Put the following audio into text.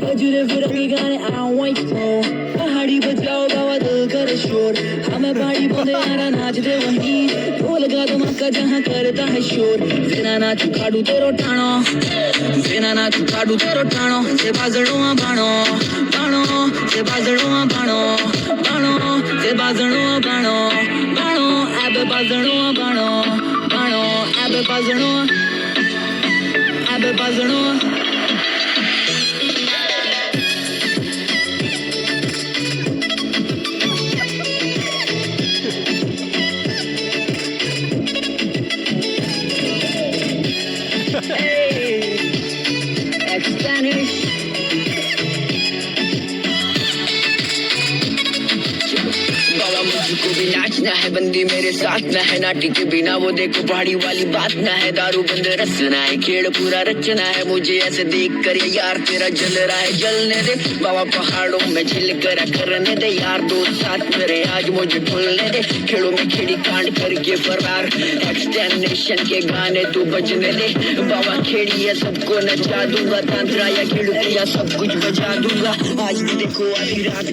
बजरे फिरंगी गाने I don't wait for पहाड़ी बजाओ बाबा दिल करे शोर हमें पहाड़ी बोले यारा नाचते वहीं ढोल का धमाका जहाँ करता है शोर सेना नाचू काडू तेरो टाणो सेना नाचू काडू तेरो टाणो से बाजड़ो बाणो बाणो से बाजड़ो बाणो बाणो से बाजड़ो बाणो बाणो एबे बाजड़ो बाणो बाणो एबे बाजड़ो Spanish. बाबा मुझको भी नाचना है बंदी मेरे साथ ना है नाटी के बिना वो देखो पहाड़ी वाली बात ना है दारू बंद रचना है खेल पूरा रचना है मुझे ऐसे देख कर यार तेरा जल रहा है जलने दे बाबा पहाड़ों में झिल कर करने दे यार दोस्त साथ मेरे आज मुझे खुलने दे खेड़ों में खेड़ी कांड करके फरार एक्सटेंशन के गाने तू बजने दे बाबा खेड़ी है सबको नचा दूंगा तांत्रा या खिड़कियां सब कुछ बजा दूंगा आज भी देखो आधी रात